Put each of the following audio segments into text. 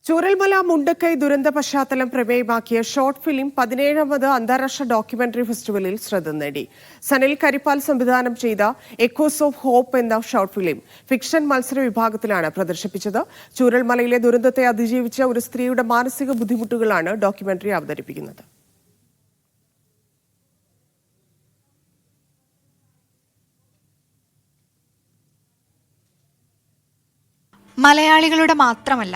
ചൂരൽമല മുണ്ടക്കൈ ദുരന്ത പശ്ചാത്തലം പ്രമേയമാക്കിയ short film 17ാമത് അന്താരാഷ്ട്ര ഡോക്യുമെന്ററി ഫെസ്റ്റിവലിൽ ശ്രദ്ധ നേടി. സനിൽ കരിപ്പാൽ സംവിധാനം ചെയ്ത എക്കോസ് ഓഫ് ഹോപ്പ് എന്ന ഷോർട്ട് ഫിലിം ഫിക്ഷൻ മത്സര വിഭാഗത്തിലാണ് പ്രദർശിപ്പിച്ചത്. ചൂരൽമലയിലെ ദുരന്തത്തെ അതിജീവിച്ച ഒരു സ്ത്രീയുടെ മാനസിക ബുദ്ധിമുട്ടുകളാണ് ഡോക്യുമെന്ററി അവതരിപ്പിക്കുന്നത്. മലയാളികളുടെ മാത്രമല്ല,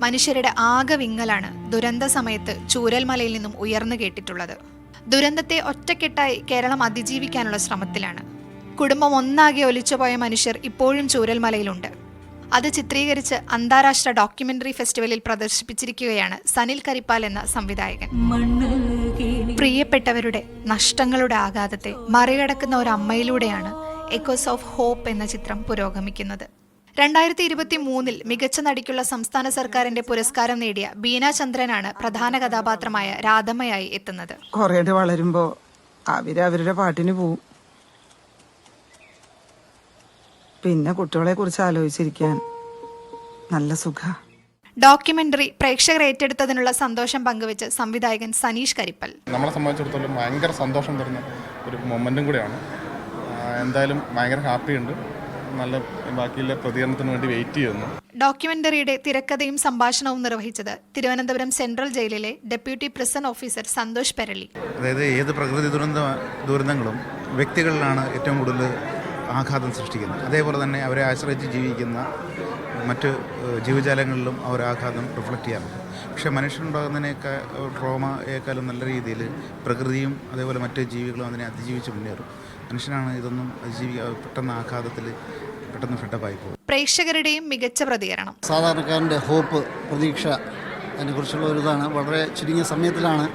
മനുഷ്യരുടെ ആകെ വിങ്ങലാണ് ദുരന്ത സമയത്ത് ചൂരൽമലയിൽ നിന്നും ഉയർന്നു കേട്ടിട്ടുള്ളത്. ദുരന്തത്തെ ഒറ്റക്കെട്ടായി കേരളം അതിജീവിക്കാനുള്ള ശ്രമത്തിലാണ്. കുടുംബം ഒന്നാകെ ഒലിച്ചുപോയ മനുഷ്യർ ഇപ്പോഴും ചൂരൽമലയിലുണ്ട്. അത് ചിത്രീകരിച്ച് അന്താരാഷ്ട്ര ഡോക്യുമെന്ററി ഫെസ്റ്റിവലിൽ പ്രദർശിപ്പിച്ചിരിക്കുകയാണ് സനിൽ കരിപ്പാൽ എന്ന സംവിധായകൻ. പ്രിയപ്പെട്ടവരുടെ നഷ്ടങ്ങളുടെ ആഘാതത്തെ മറികടക്കുന്ന ഒരു അമ്മയിലൂടെയാണ് എക്കോസ് ഓഫ് ഹോപ്പ് എന്ന ചിത്രം പുരോഗമിക്കുന്നത്. 2023 മികച്ച നടിക്കുള്ള സംസ്ഥാന സർക്കാരിന്റെ പുരസ്കാരം നേടിയ ബീന ചന്ദ്രനാണ് പ്രധാന കഥാപാത്രമായ രാധമ്മയായി എത്തുന്നത്. കുറേട്ട് വളരുമ്പോ അവരുടെ പാട്ടിന് പോവും. പിന്നെ കുട്ടികളെ കുറിച്ച് ആലോചിച്ചിരിക്കാൻ നല്ല സുഖ. ഡോക്യുമെന്ററി പ്രേക്ഷകർ ഏറ്റെടുത്തതിനുള്ള സന്തോഷം പങ്കുവെച്ച് സംവിധായകൻ സനീഷ് കരിപ്പൽ. നമ്മളെ സംബന്ധിച്ചിടത്തോളം ഭയങ്കര സന്തോഷം തരുന്ന ഒരു മൊമെന്റും കൂടെയാണ്. എന്തായാലും ഭയങ്കര ഹാപ്പിയുണ്ട്. നല്ല ബാക്കിയുള്ള പ്രതികരണത്തിന് വേണ്ടി വെയിറ്റ് ചെയ്യുന്നു. ഡോക്യുമെന്ററിയുടെ തിരക്കഥയും സംഭാഷണവും നിർവഹിച്ചത് തിരുവനന്തപുരം സെൻട്രൽ ജയിലിലെ deputy prison officer Santhosh Perali. അതായത് ഏത് പ്രകൃതി ദുരന്തങ്ങളും വ്യക്തികളിലാണ് ഏറ്റവും കൂടുതൽ ആഘാതം സൃഷ്ടിക്കുന്നത്. അതേപോലെ തന്നെ അവരെ ആശ്രയിച്ച് ജീവിക്കുന്ന മറ്റ് ജീവജാലങ്ങളിലും ആഘാതം റിഫ്ലക്റ്റ് ചെയ്യാറുണ്ട്. പക്ഷേ മനുഷ്യനുണ്ടാകുന്നതിനേക്കാൾ ട്രോമയേക്കാളും നല്ല രീതിയിൽ പ്രകൃതിയും അതേപോലെ മറ്റ് ജീവികളും അതിനെ അതിജീവിച്ച് മുന്നേറും. മനുഷ്യനാണ് ഇതൊന്നും പെട്ടെന്ന് ആഘാതത്തിൽ പെട്ടെന്ന് ഫെഡപ്പായി പോകും. പ്രേക്ഷകരുടെയും മികച്ച പ്രതികരണം. സാധാരണക്കാരൻ്റെ ഹോപ്പ്, പ്രതീക്ഷ, അതിനെക്കുറിച്ചുള്ള ഒരു ഇതാണ്. വളരെ ചുരുങ്ങിയ സമയത്തിലാണ്,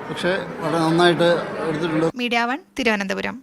പക്ഷേ വളരെ നന്നായിട്ട് എടുത്തിട്ടുണ്ട്. മീഡിയ 1 തിരുവനന്തപുരം.